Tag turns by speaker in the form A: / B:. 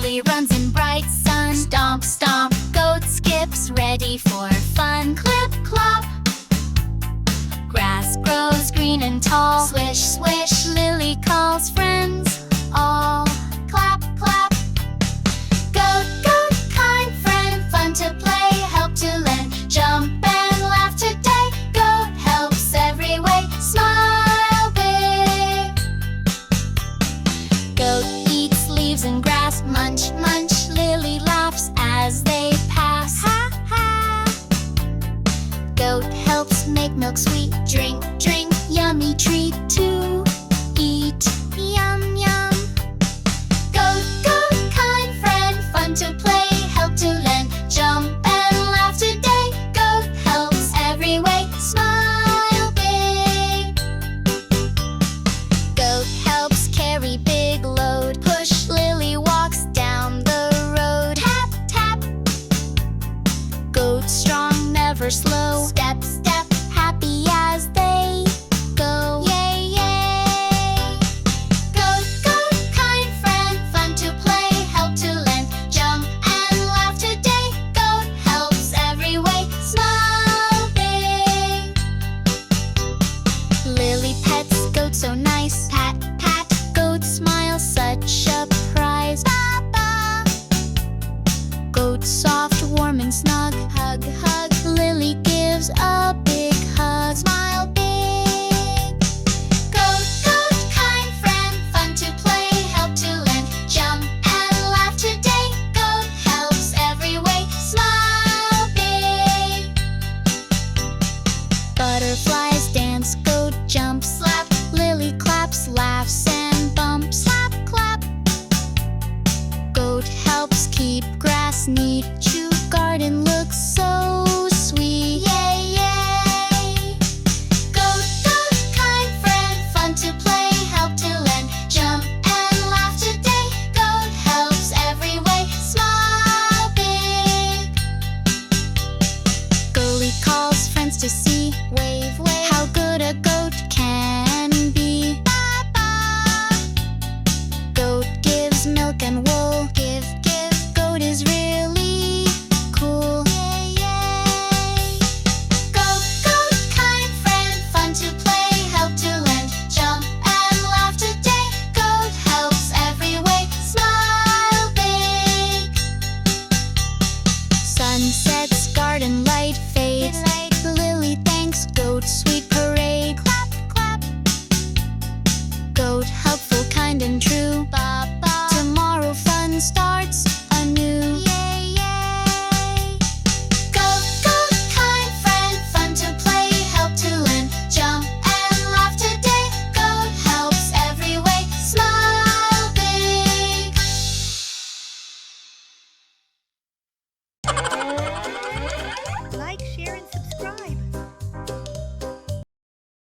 A: Lily runs in bright sun. Stomp, stomp, goat skips, ready for fun. Clip, clop, grass grows green and tall. Swish, swish, Lily calls friends all. Clap, clap, goat, goat, kind friend, fun to play, help to lend, jump and laugh today. Goat helps every way, smile big. Goat eats leaves and grass, munch, munch, Lily laughs as they pass. Ha, ha. Goat helps make milk sweet, drink, drink, yummy treat to eat. Yum, yum. Goat, goat, kind friend, fun to play, help to lend, jump and laugh today. Goat helps every way, smile big. Goat helps carry big load, push, Lily walks down the road. Tap, tap. Goat strong, never slow. Step, step, happy as they go. Yay, yay. Goat, goat, kind friend, fun to play, help to lend, jump and laugh today. Goat helps every way, smile big. Lily pets goat so nice. Pat, pat, goat smile, such a prize. Ba, ba. Goat soft, warm and snug. Hug, hug, Lily gives a big hug. Smile big. Goat, goat, kind friend, fun to play, help to lend, jump and laugh today. Goat helps every way, smile big. Butterflies dance, goat jumps, slap, Lily claps, laughs and bumps. Slap, clap. Goat helps keep grass neat, chew, garden looks so sweet. Yay, yay. Goat, goat, kind friend, fun to play, help to lend, jump and laugh today. Goat helps every way, smile big. Goalie calls friends to see, wave, wave.